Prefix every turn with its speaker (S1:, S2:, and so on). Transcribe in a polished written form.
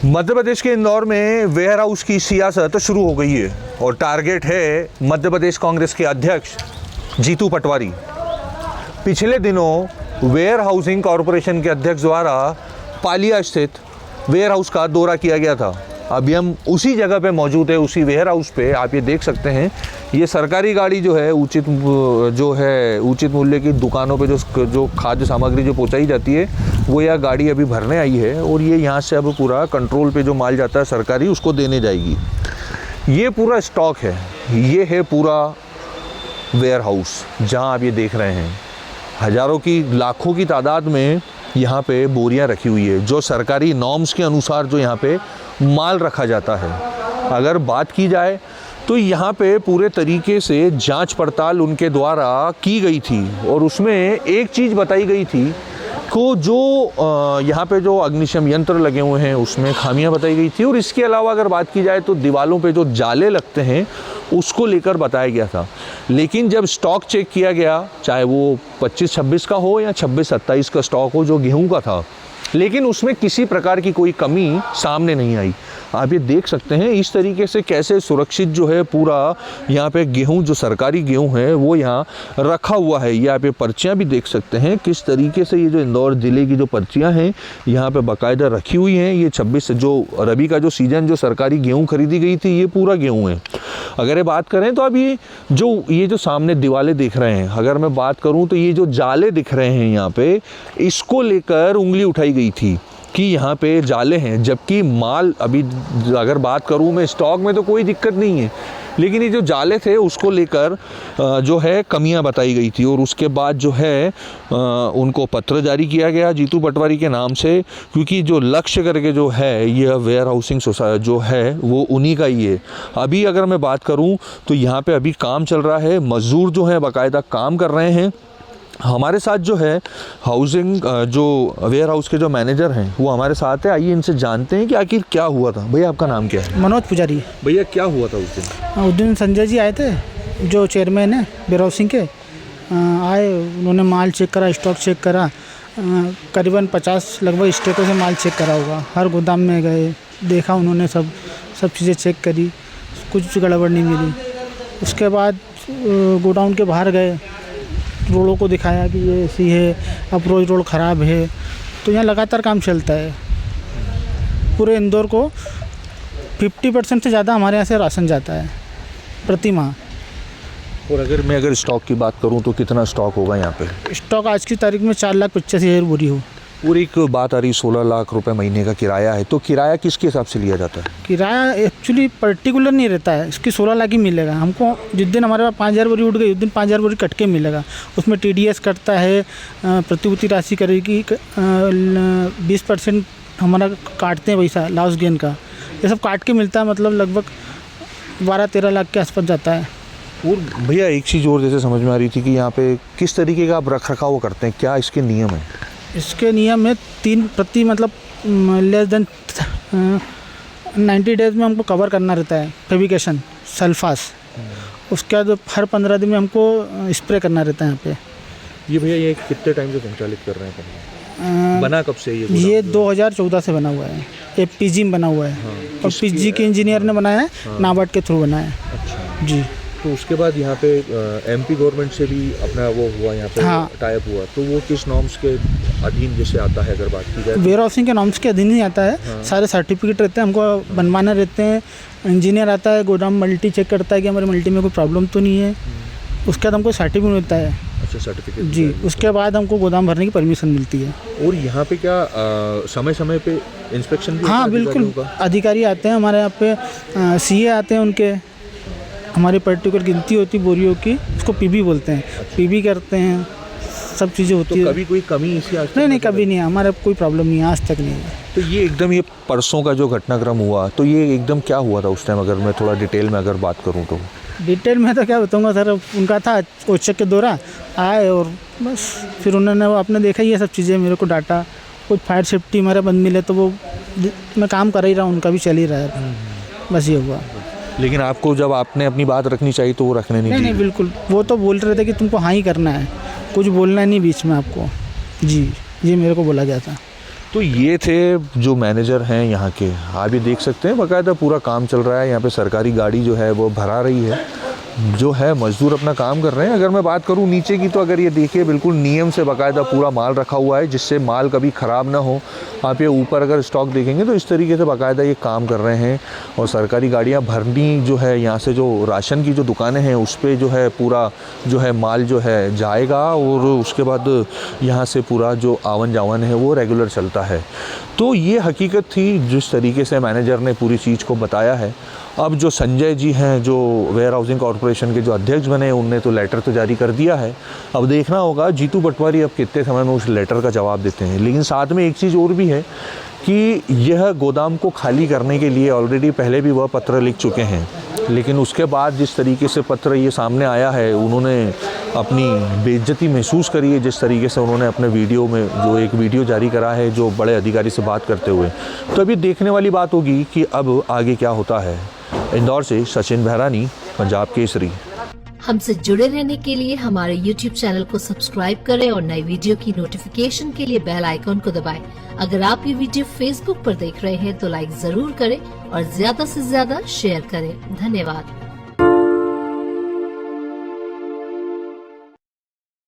S1: मध्य प्रदेश के इंदौर में ware house की सियासत शुरू हो गई है और टारगेट है मध्य प्रदेश कांग्रेस के अध्यक्ष जीतू पटवारी। पिछले दिनों वेयर हाउसिंग कॉरपोरेशन के अध्यक्ष द्वारा पालिया स्थित वेयर हाउस का दौरा किया गया था। अभी हम उसी जगह पे मौजूद है, उसी वेयर हाउस पे। आप ये देख सकते हैं, ये सरकारी गाड़ी जो है उचित मूल्य की दुकानों पे जो खाद्य सामग्री जो पहुंचाई जाती है वो यह गाड़ी अभी भरने आई है और ये यहाँ से अब पूरा कंट्रोल पे जो माल जाता है सरकारी उसको देने जाएगी। ये पूरा स्टॉक है, ये है पूरा वेयर हाउस जहाँ आप ये देख रहे हैं। हज़ारों की लाखों की तादाद में यहाँ पे बोरियां रखी हुई है जो सरकारी नॉर्म्स के अनुसार जो यहाँ पे माल रखा जाता है। अगर बात की जाए तो यहाँ पे पूरे तरीके से जांच पड़ताल उनके द्वारा की गई थी और उसमें एक चीज़ बताई गई थी को जो यहाँ पे जो अग्निशम यंत्र लगे हुए हैं उसमें खामियां बताई गई थी। और इसके अलावा अगर बात की जाए तो दीवारों पे जो जाले लगते हैं उसको लेकर बताया गया था। लेकिन जब स्टॉक चेक किया गया, चाहे वो 25-26 का हो या 26-27 का स्टॉक हो जो गेहूं का था, लेकिन उसमें किसी प्रकार की कोई कमी सामने नहीं आई। आप ये देख सकते हैं इस तरीके से कैसे सुरक्षित जो है पूरा यहाँ पे गेहूं, जो सरकारी गेहूं है वो यहाँ रखा हुआ है। ये आप ये पर्चियाँ भी देख सकते हैं किस तरीके से ये जो इंदौर ज़िले की जो पर्चियाँ हैं यहाँ पे बाकायदा रखी हुई हैं। ये 26 जो रबी का जो सीज़न जो सरकारी गेहूँ खरीदी गई थी ये पूरा गेहूँ है। अगर ये बात करें तो अब ये जो सामने दीवारें दिख रहे हैं, अगर मैं बात करूँ तो ये जो जाले दिख रहे हैं यहाँ पे, इसको लेकर उंगली उठाई गई थी कि यहाँ पे जाले हैं। जबकि माल अभी अगर बात करूँ मैं स्टॉक में तो कोई दिक्कत नहीं है, लेकिन ये जो जाले थे उसको लेकर जो है कमियां बताई गई थी। और उसके बाद जो है उनको पत्र जारी किया गया जीतू पटवारी के नाम से, क्योंकि जो लक्ष्य करके जो है यह वेयर हाउसिंग सोसाइटी जो है वो उन्हीं का ही है। अभी अगर मैं बात करूँ तो यहाँ पे अभी काम चल रहा है, मज़दूर जो है बाकायदा काम कर रहे हैं। हमारे साथ जो है हाउसिंग जो वेयर हाउस के जो मैनेजर हैं वो हमारे साथ है। आइए इनसे जानते हैं कि आखिर क्या हुआ था। भैया आपका नाम क्या है?
S2: मनोज पुजारी।
S1: भैया क्या हुआ था उस दिन
S2: संजय जी आए थे, जो चेयरमैन है वेयर हाउसिंग के, आए, उन्होंने माल चेक करा, स्टॉक चेक करा। करीबन 50 लगभग स्टेटों से माल चेक करा होगा। हर गोदाम में गए, देखा उन्होंने, सब चीज़ें चेक करी, कुछ गड़बड़ नहीं मिली। उसके बाद गोडाउन के बाहर गए, रोडों को दिखाया कि ये ऐसी है, अप्रोच रोड ख़राब है। तो यहाँ लगातार काम चलता है। पूरे इंदौर को 50% से ज़्यादा हमारे यहाँ से राशन जाता है प्रति माह।
S1: और अगर स्टॉक की बात करूँ तो कितना स्टॉक होगा यहाँ पे?
S2: स्टॉक आज की तारीख में 4,85,000 बोरी हो।
S1: पूरी एक बात आ रही 16 लाख रुपए महीने का किराया है, तो किराया किसके हिसाब से लिया जाता है?
S2: किराया एक्चुअली पर्टिकुलर नहीं रहता है, इसकी 16 लाख ही मिलेगा हमको। जिस दिन हमारे पास 5,000 बोरी उठ गई उस दिन 5,000 बोरी कट के मिलेगा। उसमें TDS कटता है, प्रतिभूति राशि करेगी, 20% हमारा काटते हैं पैसा लॉस गेन का। ये सब काट के मिलता है, मतलब लगभग 12-13 लाख के आसपास जाता है।
S1: और भैया एक चीज़ और जैसे समझ में आ रही थी कि यहाँ पे किस तरीके का आप रख रखाव करते हैं, क्या इसके नियम है?
S2: इसके नियम में 3 प्रति मतलब लेस देन 90 डेज़ में हमको कवर करना रहता है फेविकेशन, सल्फास। उसके बाद हर 15 दिन में हमको स्प्रे करना रहता है यहाँ पे।
S1: ये भैया ये कितने टाइम से संचालित कर रहे हैं? बना कब से
S2: ये 2014 से बना हुआ है। FPG में बना हुआ है। हाँ, और PG के इंजीनियर ने बनाया है। हाँ। नाबार्ड के थ्रू बनाया है। अच्छा जी।
S1: तो उसके बाद यहाँ पे MP गवर्नमेंट से भी अपना वो हुआ, यहाँ पे
S2: हाँ,
S1: टाइप हुआ, तो वो किस नॉर्म्स के अधीन जैसे आता है? अगर बात की जाए
S2: वेयर हाउसिंग के नॉर्म्स के अधीन ही आता है। हाँ। सारे सर्टिफिकेट रहते हैं, हमको बनवाना रहते हैं। इंजीनियर आता है, गोदाम मल्टी चेक करता है कि हमारे मल्टी में कोई प्रॉब्लम तो नहीं है। उसके बाद हमको सर्टिफिकेट मिलता है।
S1: अच्छा, सर्टिफिकेट
S2: जी। उसके बाद हमको गोदाम भरने की परमिशन मिलती है।
S1: और यहाँ पे क्या समय समय पे इंस्पेक्शन भी?
S2: हाँ बिल्कुल, अधिकारी आते हैं हमारे यहाँ पे, CA आते हैं, उनके हमारी पर्टिकुलर गिनती होती बोरियों की, उसको PB बोलते हैं। अच्छा। PB करते हैं, सब चीज़ें होती है।
S1: तो कभी कोई कमी इसी आज?
S2: नहीं, कभी नहीं, हमारा कोई प्रॉब्लम नहीं है, आज तक नहीं है।
S1: तो ये एकदम ये परसों का जो घटनाक्रम हुआ, तो ये एकदम क्या हुआ था उस टाइम? अगर मैं थोड़ा डिटेल में अगर बात करूँ तो?
S2: डिटेल में तो क्या बताऊँगा सर, उनका था औचक के दौरा, आए और बस फिर उन्होंने वो आपने देखा ये सब चीज़ें मेरे को डाटा। कुछ फायर सेफ्टी हमारे बंद मिले तो वो मैं काम कर ही रहा हूँ, उनका भी चल ही रहा है। बस ये हुआ।
S1: लेकिन आपको जब आपने अपनी बात रखनी चाहिए तो वो रखने नहीं
S2: बिल्कुल। वो तो बोल रहे थे कि तुमको हाँ ही करना है, कुछ बोलना नहीं बीच में आपको। जी, ये मेरे को बोला गया था।
S1: तो ये थे जो मैनेजर हैं यहाँ के, आप ये देख सकते हैं बाकायदा पूरा काम चल रहा है यहाँ पे। सरकारी गाड़ी जो है वो भरा रही है, जो है मजदूर अपना काम कर रहे हैं। अगर मैं बात करूँ नीचे की, तो अगर ये देखिए बिल्कुल नियम से बाकायदा पूरा माल रखा हुआ है जिससे माल कभी ख़राब ना हो। आप ये ऊपर अगर स्टॉक देखेंगे तो इस तरीके से बाकायदा ये काम कर रहे हैं। और सरकारी गाड़ियाँ भरनी जो है, यहाँ से जो राशन की जो दुकानें हैं उस पर जो है पूरा जो है माल जो है जाएगा, और उसके बाद यहाँ से पूरा जो आवन जावन है वो रेगुलर चलता है। तो ये हकीकत थी जिस तरीके से मैनेजर ने पूरी चीज़ को बताया है। अब जो संजय जी हैं, जो वेयर हाउसिंग कॉरपोरेशन के जो अध्यक्ष बने, उनने तो लेटर तो जारी कर दिया है। अब देखना होगा जीतू पटवारी अब कितने समय में उस लेटर का जवाब देते हैं। लेकिन साथ में एक चीज़ और भी है कि यह गोदाम को खाली करने के लिए ऑलरेडी पहले भी वह पत्र लिख चुके हैं, लेकिन उसके बाद जिस तरीके से पत्र ये सामने आया है, उन्होंने अपनी बेइज्जती महसूस करी है जिस तरीके से उन्होंने अपने वीडियो में जो एक वीडियो जारी करा है जो बड़े अधिकारी से बात करते हुए। तो अभी देखने वाली बात होगी कि अब आगे क्या होता है। इंदौर से सचिन बहरानी, पंजाब केसरी।
S3: हमसे जुड़े रहने के लिए हमारे YouTube चैनल को सब्सक्राइब करें और नई वीडियो की नोटिफिकेशन के लिए बेल आइकॉन को दबाएं। अगर आप ये वीडियो Facebook पर देख रहे हैं तो लाइक जरूर करें और ज्यादा से ज्यादा शेयर करें। धन्यवाद।